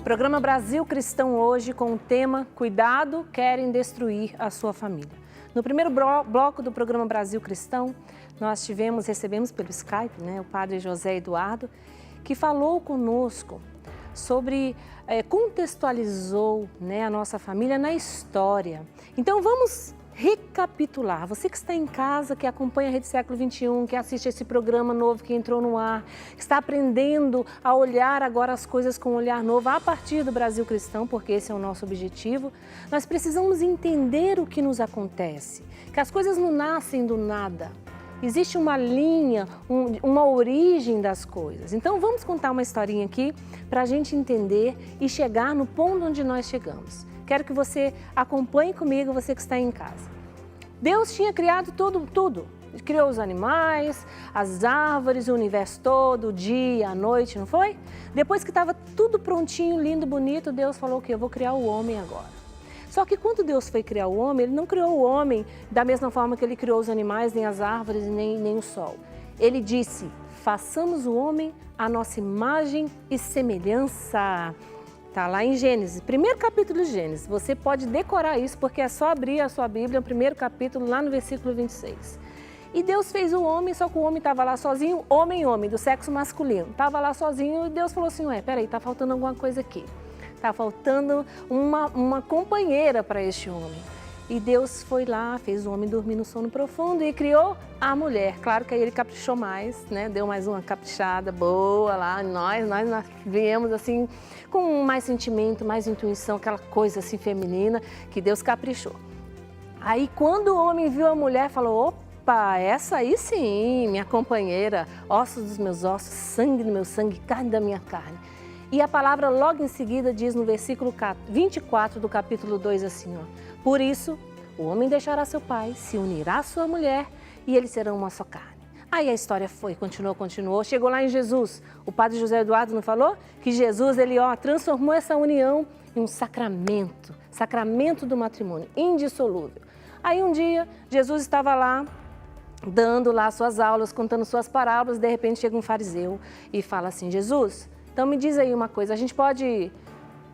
Programa Brasil Cristão hoje com o tema Cuidado, querem destruir a sua família. No primeiro bloco do programa Brasil Cristão, nós recebemos pelo Skype, o padre José Eduardo, que falou conosco sobre, contextualizou a nossa família na história. Então vamos recapitular. Você que está em casa, que acompanha a Rede Século XXI, que assiste esse programa novo que entrou no ar, que está aprendendo a olhar agora as coisas com um olhar novo a partir do Brasil Cristão, porque esse é o nosso objetivo, nós precisamos entender o que nos acontece, que as coisas não nascem do nada. Existe uma linha, uma origem das coisas. Então vamos contar uma historinha aqui para a gente entender e chegar no ponto onde nós chegamos. Quero que você acompanhe comigo, você que está em casa. Deus tinha criado tudo. Criou os animais, as árvores, o universo todo, o dia, a noite, não foi? Depois que estava tudo prontinho, lindo, bonito, Deus falou que eu vou criar o homem agora. Só que quando Deus foi criar o homem, Ele não criou o homem da mesma forma que Ele criou os animais, nem as árvores, nem o sol. Ele disse, façamos o homem à nossa imagem e semelhança. Está lá em Gênesis, primeiro capítulo de Gênesis. Você pode decorar isso porque é só abrir a sua Bíblia, o primeiro capítulo, lá no versículo 26. E Deus fez o homem, só que o homem estava lá sozinho, homem, do sexo masculino. Estava lá sozinho e Deus falou assim, peraí, está faltando alguma coisa aqui. Está faltando uma companheira para este homem. E Deus foi lá, fez o homem dormir no sono profundo e criou a mulher. Claro que aí ele caprichou mais, deu mais uma caprichada boa lá. Nós viemos assim com mais sentimento, mais intuição, aquela coisa assim feminina que Deus caprichou. Aí quando o homem viu a mulher, falou, opa, essa aí sim, minha companheira, ossos dos meus ossos, sangue do meu sangue, carne da minha carne. E a palavra logo em seguida diz no versículo 24 do capítulo 2 assim, por isso o homem deixará seu pai, se unirá à sua mulher e eles serão uma só carne. Aí a história continuou, chegou lá em Jesus. O padre José Eduardo não falou? Que Jesus, ele transformou essa união em um sacramento do matrimônio, indissolúvel. Aí um dia, Jesus estava lá, dando lá suas aulas, contando suas parábolas, de repente chega um fariseu e fala assim, Jesus, então me diz aí uma coisa, a gente pode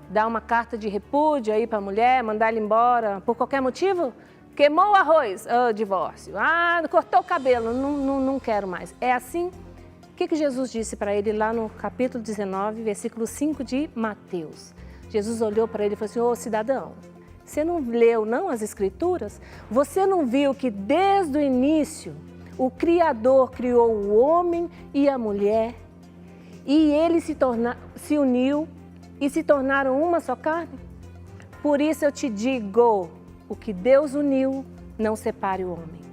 dar uma carta de repúdio aí para a mulher, mandar ela embora por qualquer motivo? Queimou o arroz, divórcio. Cortou o cabelo, não quero mais. É assim? O que Jesus disse para ele lá no capítulo 19, versículo 5 de Mateus? Jesus olhou para ele e falou assim, ô cidadão, você não leu não as escrituras? Você não viu que desde o início o Criador criou o homem e a mulher e ele se uniu e se tornaram uma só carne? Por isso eu te digo, o que Deus uniu, não separe o homem.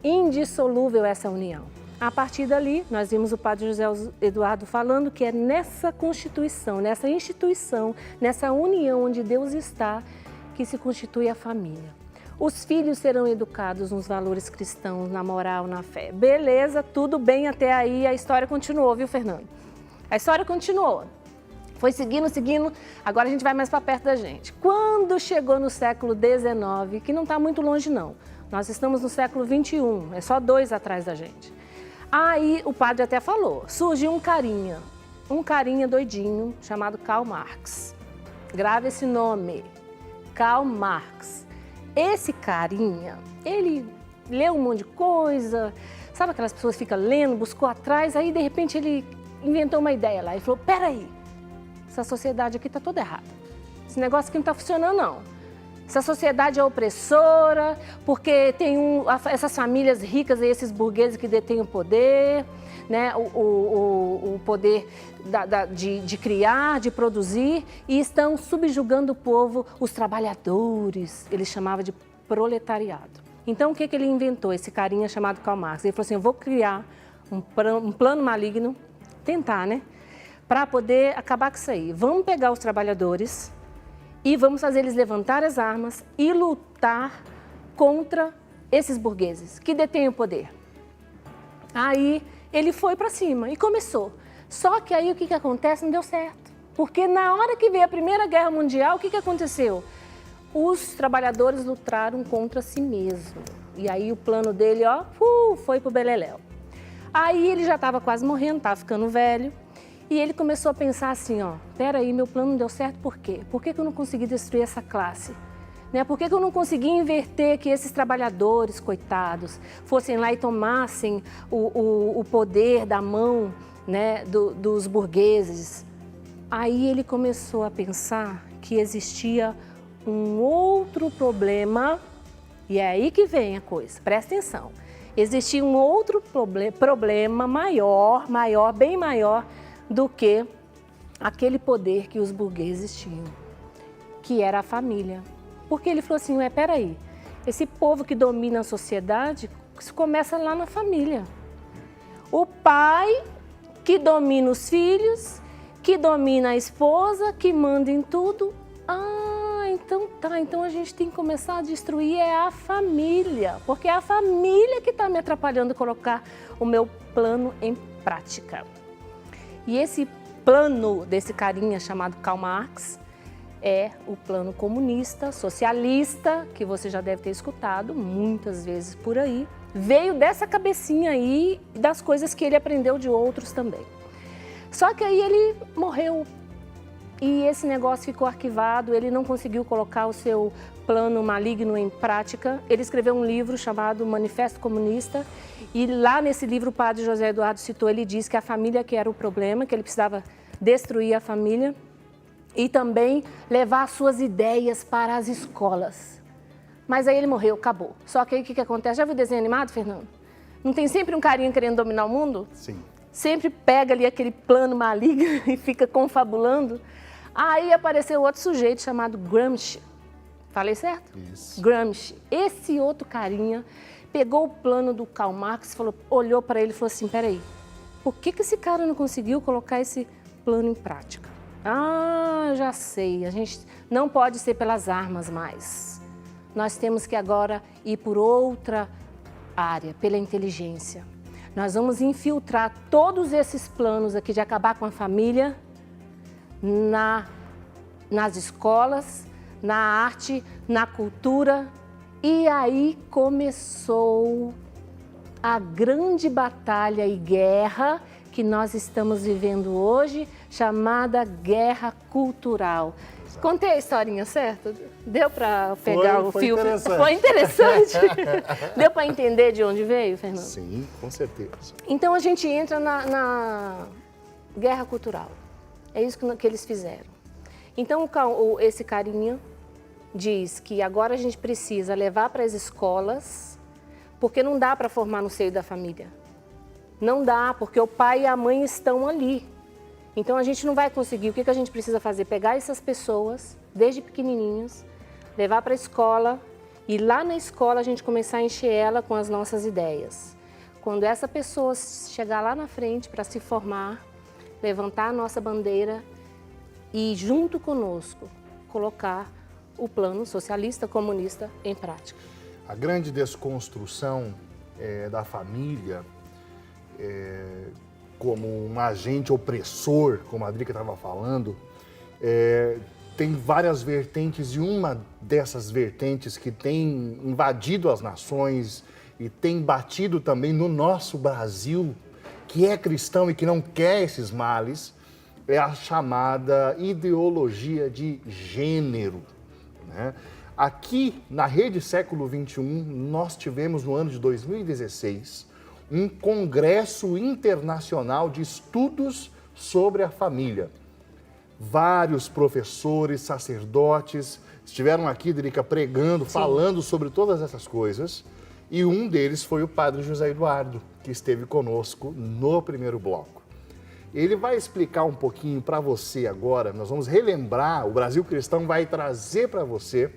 Indissolúvel essa união. A partir dali, nós vimos o padre José Eduardo falando que é nessa constituição, nessa instituição, nessa união onde Deus está, que se constitui a família. Os filhos serão educados nos valores cristãos, na moral, na fé. Beleza, tudo bem até aí, a história continuou, viu, Fernando? A história continuou. Foi seguindo, agora a gente vai mais para perto da gente. Quando chegou no século XIX, que não está muito longe não, nós estamos no século XXI, é só 2 atrás da gente. Aí o padre até falou, surgiu um carinha doidinho chamado Karl Marx. Grave esse nome, Karl Marx. Esse carinha, ele leu um monte de coisa, sabe aquelas pessoas que ficam lendo, buscou atrás, aí de repente ele inventou uma ideia lá e falou, peraí, essa sociedade aqui está toda errada, esse negócio aqui não está funcionando não. Essa sociedade é opressora, porque tem essas famílias ricas, esses burgueses que detêm o poder, o poder de criar, de produzir, e estão subjugando o povo, os trabalhadores, ele chamava de proletariado. Então, o que ele inventou, esse carinha chamado Karl Marx? Ele falou assim, eu vou criar um plano maligno, tentar, para poder acabar com isso aí. Vamos pegar os trabalhadores e vamos fazer eles levantar as armas e lutar contra esses burgueses que detêm o poder. Aí ele foi para cima e começou. Só que aí o que acontece? Não deu certo. Porque na hora que veio a Primeira Guerra Mundial, o que aconteceu? Os trabalhadores lutaram contra si mesmos. E aí o plano dele, foi pro beleléu. Aí ele já estava quase morrendo, estava ficando velho. E ele começou a pensar assim, ó, peraí, meu plano não deu certo por quê? Por que eu não consegui destruir essa classe? Né? Por que eu não consegui inverter que esses trabalhadores, coitados, fossem lá e tomassem o poder da mão, né, dos burgueses? Aí ele começou a pensar que existia um outro problema, e é aí que vem a coisa, presta atenção. Existia um outro problema maior, bem maior do que aquele poder que os burgueses tinham, que era a família. Porque ele falou assim, peraí, esse povo que domina a sociedade, isso começa lá na família. O pai que domina os filhos, que domina a esposa, que manda em tudo. Então tá, então a gente tem que começar a destruir a família, porque é a família que está me atrapalhando a colocar o meu plano em prática. E esse plano desse carinha chamado Karl Marx é o plano comunista, socialista, que você já deve ter escutado muitas vezes por aí. Veio dessa cabecinha aí, das coisas que ele aprendeu de outros também. Só que aí ele morreu e esse negócio ficou arquivado, ele não conseguiu colocar o seu plano maligno em prática. Ele escreveu um livro chamado Manifesto Comunista e lá nesse livro o padre José Eduardo citou, ele diz que a família que era o problema, que ele precisava destruir a família e também levar as suas ideias para as escolas. Mas aí ele morreu, acabou. Só que aí o que acontece? Já viu o desenho animado, Fernando? Não tem sempre um carinha querendo dominar o mundo? Sim. Sempre pega ali aquele plano maligno e fica confabulando. Aí apareceu outro sujeito chamado Gramsci. Falei certo? Isso. Gramsci. Esse outro carinha pegou o plano do Karl Marx, olhou para ele e falou assim, peraí, por que esse cara não conseguiu colocar esse plano em prática? Já sei, a gente não pode ser pelas armas mais. Nós temos que agora ir por outra área, pela inteligência. Nós vamos infiltrar todos esses planos aqui de acabar com a família nas escolas, na arte, na cultura. E aí começou a grande batalha e guerra que nós estamos vivendo hoje, chamada guerra cultural. Contei a historinha, certo? Deu para pegar o fio? Foi interessante. Deu para entender de onde veio, Fernando? Sim, com certeza. Então a gente entra na guerra cultural. É isso que eles fizeram. Então esse carinha diz que agora a gente precisa levar para as escolas, porque não dá para formar no seio da família. Não dá, porque o pai e a mãe estão ali. Então a gente não vai conseguir. O que a gente precisa fazer? Pegar essas pessoas, desde pequenininhas, levar para a escola e lá na escola a gente começar a encher ela com as nossas ideias. Quando essa pessoa chegar lá na frente para se formar, levantar a nossa bandeira e junto conosco colocar o plano socialista comunista em prática. A grande desconstrução da família como um agente opressor, como a Drica estava falando, tem várias vertentes e uma dessas vertentes que tem invadido as nações e tem batido também no nosso Brasil, que é cristão e que não quer esses males, é a chamada ideologia de gênero, né? Aqui, na Rede Século XXI, nós tivemos no ano de 2016 um congresso internacional de estudos sobre a família. Vários professores, sacerdotes estiveram aqui, Drica, pregando, sim, falando sobre todas essas coisas. E um deles foi o padre José Eduardo, que esteve conosco no primeiro bloco. Ele vai explicar um pouquinho para você agora, nós vamos relembrar, o Brasil Cristão vai trazer para você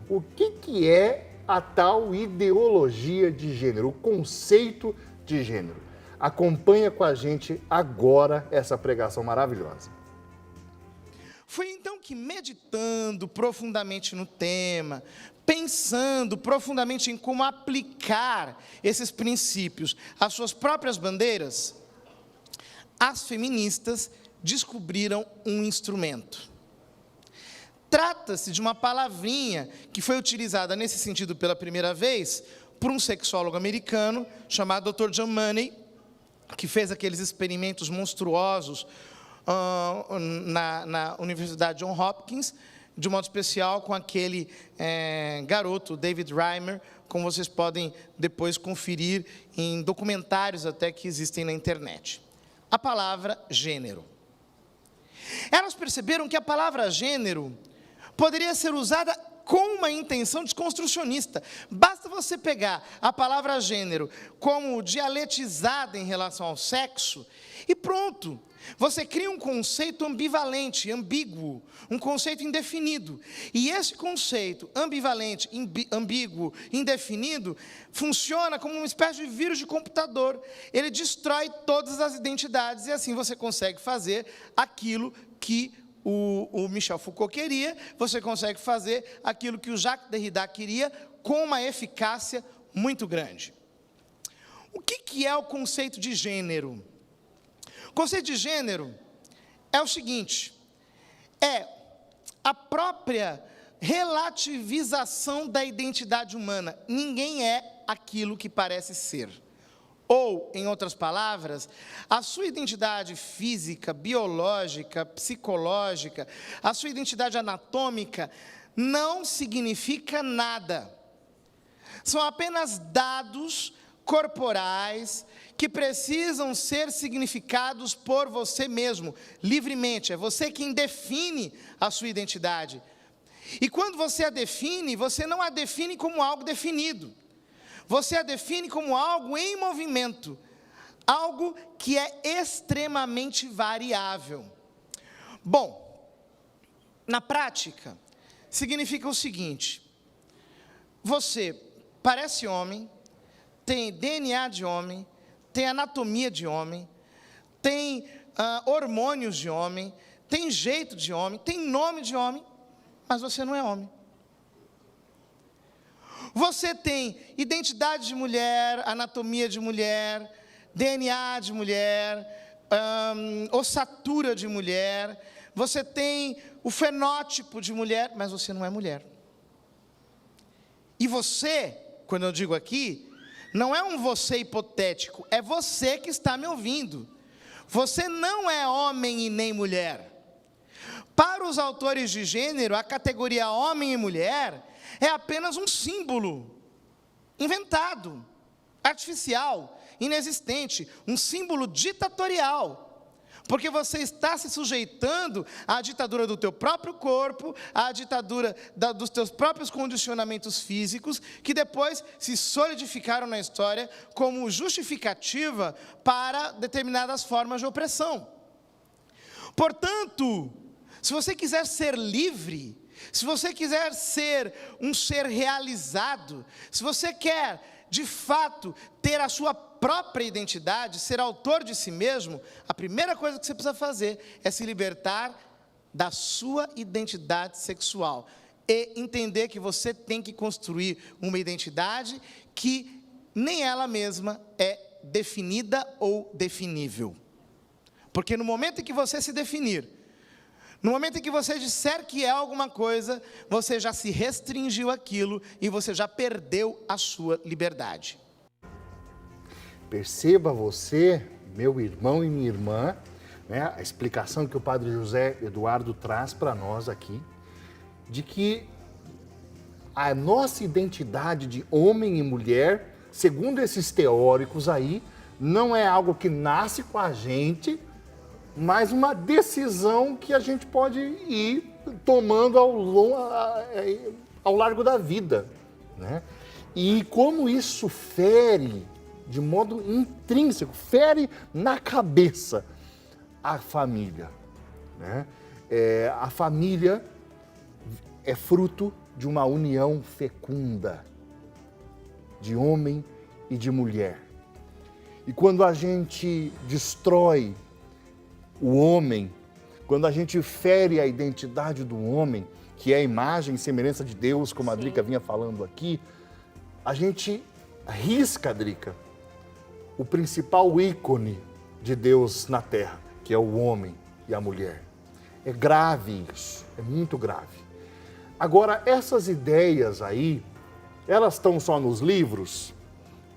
o que é a tal ideologia de gênero, o conceito de gênero. Acompanha com a gente agora essa pregação maravilhosa. Foi então que, meditando profundamente no tema, pensando profundamente em como aplicar esses princípios às suas próprias bandeiras, as feministas descobriram um instrumento. Trata-se de uma palavrinha que foi utilizada nesse sentido pela primeira vez por um sexólogo americano chamado Dr. John Money, que fez aqueles experimentos monstruosos na Universidade Johns Hopkins, de modo especial com aquele garoto, David Reimer, como vocês podem depois conferir em documentários até que existem na internet. A palavra gênero. Elas perceberam que a palavra gênero poderia ser usada com uma intenção desconstrucionista. Basta você pegar a palavra gênero como dialetizada em relação ao sexo e pronto. Você cria um conceito ambivalente, ambíguo, um conceito indefinido. E esse conceito ambivalente, ambíguo, indefinido, funciona como uma espécie de vírus de computador. Ele destrói todas as identidades e assim você consegue fazer aquilo que o Michel Foucault queria, você consegue fazer aquilo que o Jacques Derrida queria com uma eficácia muito grande. O que é o conceito de gênero? O conceito de gênero é o seguinte, é a própria relativização da identidade humana. Ninguém é aquilo que parece ser. Ou, em outras palavras, a sua identidade física, biológica, psicológica, a sua identidade anatômica não significa nada. São apenas dados corporais que precisam ser significados por você mesmo, livremente. É você quem define a sua identidade. E quando você a define, você não a define como algo definido. Você a define como algo em movimento, algo que é extremamente variável. Bom, na prática, significa o seguinte, você parece homem, tem DNA de homem, tem anatomia de homem, tem hormônios de homem, tem jeito de homem, tem nome de homem, mas você não é homem. Você tem identidade de mulher, anatomia de mulher, DNA de mulher, ossatura de mulher, você tem o fenótipo de mulher, mas você não é mulher. E você, quando eu digo aqui, não é um você hipotético, é você que está me ouvindo. Você não é homem e nem mulher. Para os autores de gênero, a categoria homem e mulher é apenas um símbolo inventado, artificial, inexistente, um símbolo ditatorial. Porque você está se sujeitando à ditadura do teu próprio corpo, à ditadura dos teus próprios condicionamentos físicos, que depois se solidificaram na história como justificativa para determinadas formas de opressão. Portanto, se você quiser ser livre, se você quiser ser um ser realizado, se você quer, de fato, ter a sua própria identidade, ser autor de si mesmo, a primeira coisa que você precisa fazer é se libertar da sua identidade sexual e entender que você tem que construir uma identidade que nem ela mesma é definida ou definível. Porque no momento em que você se definir, no momento em que você disser que é alguma coisa, você já se restringiu àquilo e você já perdeu a sua liberdade. Perceba você, meu irmão e minha irmã, né, a explicação que o Padre José Eduardo traz para nós aqui, de que a nossa identidade de homem e mulher, segundo esses teóricos aí, não é algo que nasce com a gente, mas uma decisão que a gente pode ir tomando ao largo da vida, né? E como isso fere, de modo intrínseco, fere na cabeça a família, né? A família é fruto de uma união fecunda de homem e de mulher. E quando a gente destrói o homem, quando a gente fere a identidade do homem, que é a imagem e semelhança de Deus, como a Drica vinha falando aqui, a gente risca, Drica, o principal ícone de Deus na Terra, que é o homem e a mulher. É grave isso, é muito grave. Agora, essas ideias aí, elas estão só nos livros?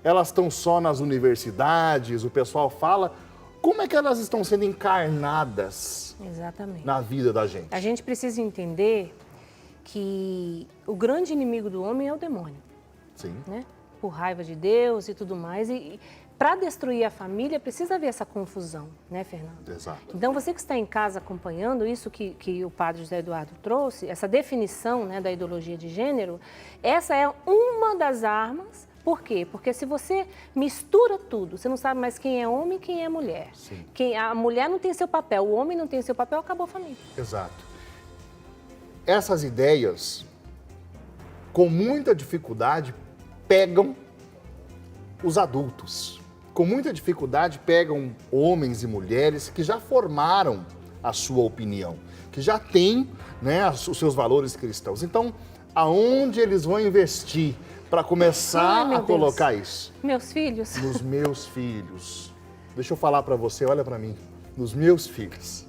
Elas estão só nas universidades? O pessoal fala? como é que elas estão sendo encarnadas Exatamente. na vida da gente? A gente precisa entender que o grande inimigo do homem é o demônio, Sim. né? Por raiva de Deus e tudo mais. E para destruir a família, precisa haver essa confusão, né, Fernando? Exato. Então, você que está em casa acompanhando isso que o padre José Eduardo trouxe, essa definição, né, da ideologia de gênero, essa é uma das armas. Por quê? Porque se você mistura tudo, você não sabe mais quem é homem e quem é mulher. Sim. A mulher não tem seu papel, o homem não tem seu papel, acabou a família. Exato. Essas ideias, com muita dificuldade, pegam os adultos. Com muita dificuldade, pegam homens e mulheres que já formaram a sua opinião, que já têm, né, os seus valores cristãos. Então, aonde eles vão investir para começar a colocar isso? Meus filhos? Nos meus filhos. Deixa eu falar para você, olha para mim. Nos meus filhos.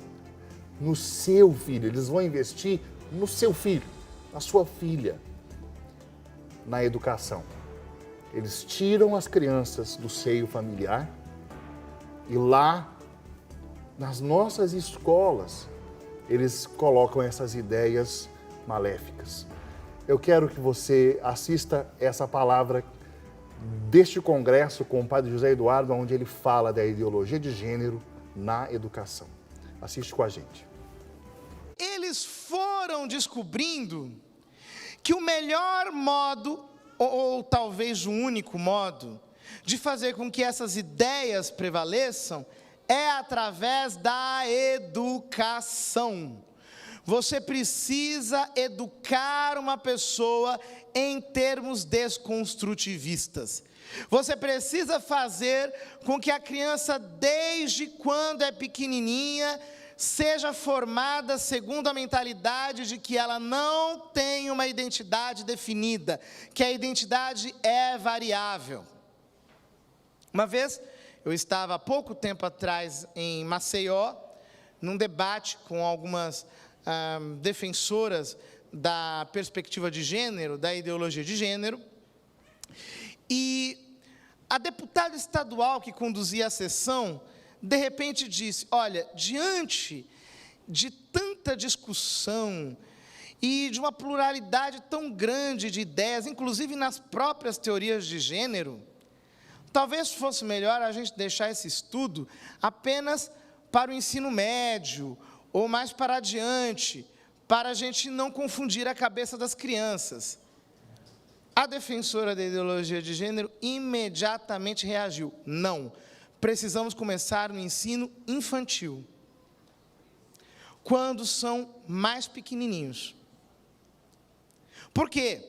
No seu filho. Eles vão investir no seu filho, na sua filha, na educação. Eles tiram as crianças do seio familiar e lá, nas nossas escolas, eles colocam essas ideias maléficas. Eu quero que você assista essa palavra deste congresso com o padre José Eduardo, onde ele fala da ideologia de gênero na educação. Assiste com a gente. Eles foram descobrindo que o melhor modo, ou talvez o único modo, de fazer com que essas ideias prevaleçam é através da educação. Você precisa educar uma pessoa em termos desconstrutivistas. Você precisa fazer com que a criança, desde quando é pequenininha, seja formada segundo a mentalidade de que ela não tem uma identidade definida, que a identidade é variável. Uma vez, eu estava há pouco tempo atrás em Maceió, num debate com algumas defensoras da perspectiva de gênero, da ideologia de gênero, e a deputada estadual que conduzia a sessão, de repente disse, olha, diante de tanta discussão e de uma pluralidade tão grande de ideias, inclusive nas próprias teorias de gênero, talvez fosse melhor a gente deixar esse estudo apenas para o ensino médio, ou mais para adiante, para a gente não confundir a cabeça das crianças. A defensora da ideologia de gênero imediatamente reagiu. Não, precisamos começar no ensino infantil, quando são mais pequenininhos. Por quê?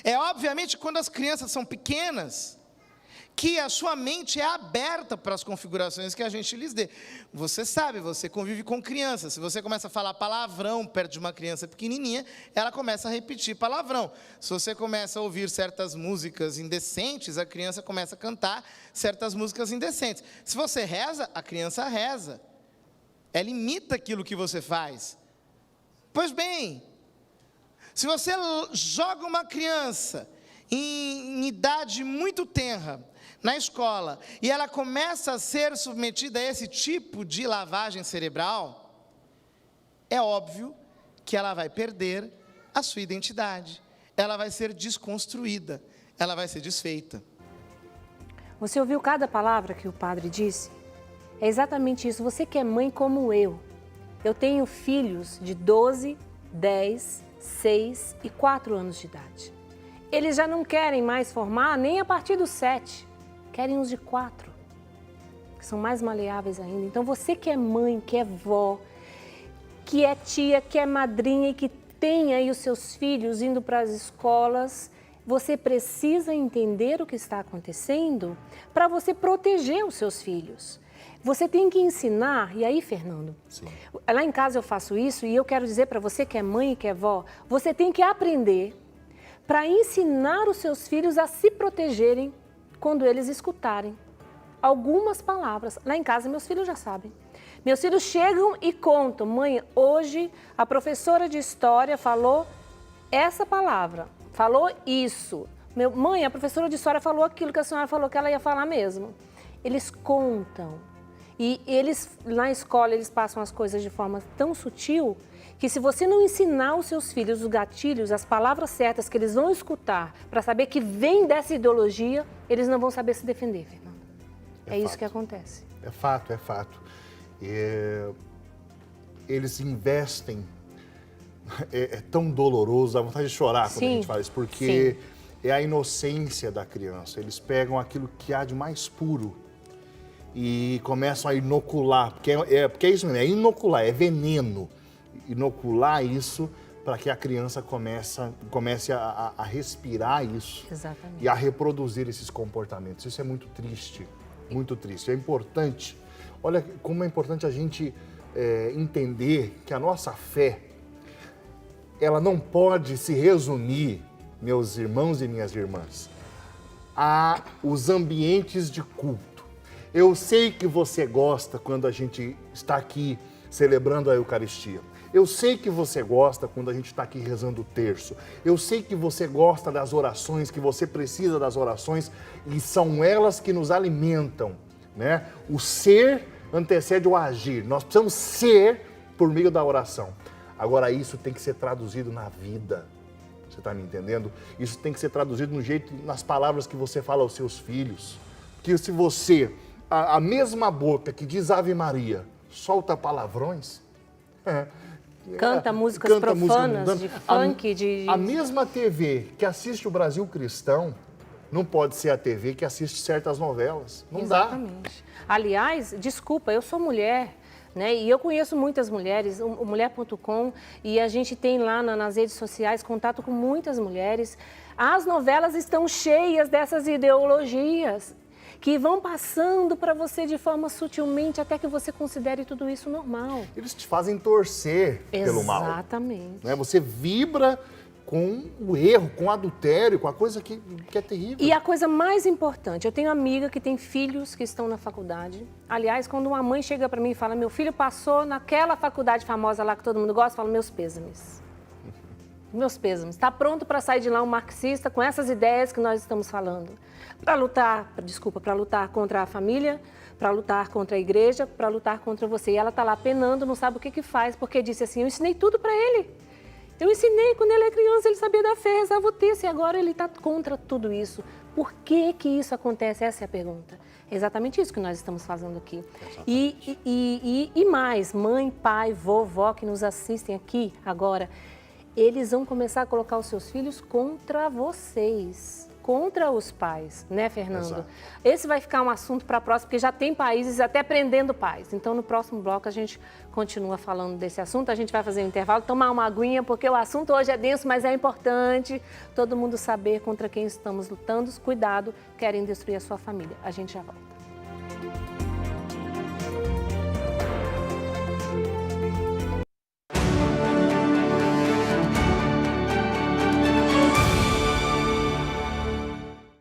É obviamente quando as crianças são pequenas, que a sua mente é aberta para as configurações que a gente lhes dê. Você sabe, você convive com crianças, se você começa a falar palavrão perto de uma criança pequenininha, ela começa a repetir palavrão. Se você começa a ouvir certas músicas indecentes, a criança começa a cantar certas músicas indecentes. Se você reza, a criança reza. Ela imita aquilo que você faz. Pois bem, se você joga uma criança em idade muito tenra na escola, e ela começa a ser submetida a esse tipo de lavagem cerebral, é óbvio que ela vai perder a sua identidade, ela vai ser desconstruída, ela vai ser desfeita. Você ouviu cada palavra que o padre disse? É exatamente isso. Você que é mãe como eu tenho filhos de 12, 10, 6 e 4 anos de idade. Eles já não querem mais formar nem a partir dos 7. Querem os de 4, que são mais maleáveis ainda. Então, você que é mãe, que é vó, que é tia, que é madrinha e que tem aí os seus filhos indo para as escolas, você precisa entender o que está acontecendo para você proteger os seus filhos. Você tem que ensinar, e aí, Fernando, Sim. Lá em casa eu faço isso e eu quero dizer para você que é mãe e que é vó, você tem que aprender para ensinar os seus filhos a se protegerem quando eles escutarem algumas palavras. Lá em casa, meus filhos já sabem. Meus filhos chegam e contam, mãe, hoje a professora de história falou essa palavra, falou isso. Mãe, a professora de história falou aquilo que a senhora falou que ela ia falar mesmo. Eles contam. E eles, na escola, eles passam as coisas de forma tão sutil que se você não ensinar os seus filhos os gatilhos, as palavras certas que eles vão escutar para saber que vem dessa ideologia, eles não vão saber se defender, Fernando. É isso que acontece. É fato, é fato. Eles investem, é tão doloroso, dá vontade de chorar quando a gente fala isso, porque é a inocência da criança. Eles pegam aquilo que há de mais puro e começam a inocular, porque é isso mesmo, é inocular, é veneno. Inocular isso para que a criança comece a respirar isso. Exatamente. E a reproduzir esses comportamentos. Isso é muito triste, muito triste. É importante, olha como é importante a gente entender que a nossa fé, ela não pode se resumir, meus irmãos e minhas irmãs, a os ambientes de culto. Eu sei que você gosta quando a gente está aqui celebrando a Eucaristia. Eu sei que você gosta quando a gente está aqui rezando o terço. Eu sei que você gosta das orações, que você precisa das orações e são elas que nos alimentam, né? O ser antecede o agir. Nós precisamos ser por meio da oração. Agora, isso tem que ser traduzido na vida. Você está me entendendo? Isso tem que ser traduzido no jeito, nas palavras que você fala aos seus filhos. Que se você, a mesma boca que diz Ave Maria, solta palavrões... Canta músicas profanas, de funk, A mesma TV que assiste o Brasil Cristão não pode ser a TV que assiste certas novelas. Não dá. Exatamente. Aliás, desculpa, eu sou mulher, né? E eu conheço muitas mulheres, o mulher.com, e a gente tem lá nas redes sociais contato com muitas mulheres. As novelas estão cheias dessas ideologias que vão passando para você de forma sutilmente até que você considere tudo isso normal. Eles te fazem torcer pelo mal. Exatamente. Né? Você vibra com o erro, com o adultério, com a coisa que é terrível. E a coisa mais importante, eu tenho amiga que tem filhos que estão na faculdade. Aliás, quando uma mãe chega para mim e fala, meu filho passou naquela faculdade famosa lá que todo mundo gosta, eu falo, meus pêsames. Meus pêsames. Está pronto para sair de lá um marxista com essas ideias que nós estamos falando. Para lutar contra a família, para lutar contra a igreja, para lutar contra você. E ela está lá penando, não sabe o que faz, porque disse assim, eu ensinei tudo para ele. Eu ensinei quando ele é criança, ele sabia da fé, rezava o terço, e agora ele está contra tudo isso. Por que isso acontece? Essa é a pergunta. É exatamente isso que nós estamos fazendo aqui. E mais, mãe, pai, vovó que nos assistem aqui agora, eles vão começar a colocar os seus filhos contra vocês, contra os pais, né, Fernando? Exato. Esse vai ficar um assunto para a próxima, porque já tem países até prendendo pais. Então, no próximo bloco, a gente continua falando desse assunto. A gente vai fazer um intervalo, tomar uma aguinha, porque o assunto hoje é denso, mas é importante todo mundo saber contra quem estamos lutando. Cuidado, querem destruir a sua família. A gente já volta.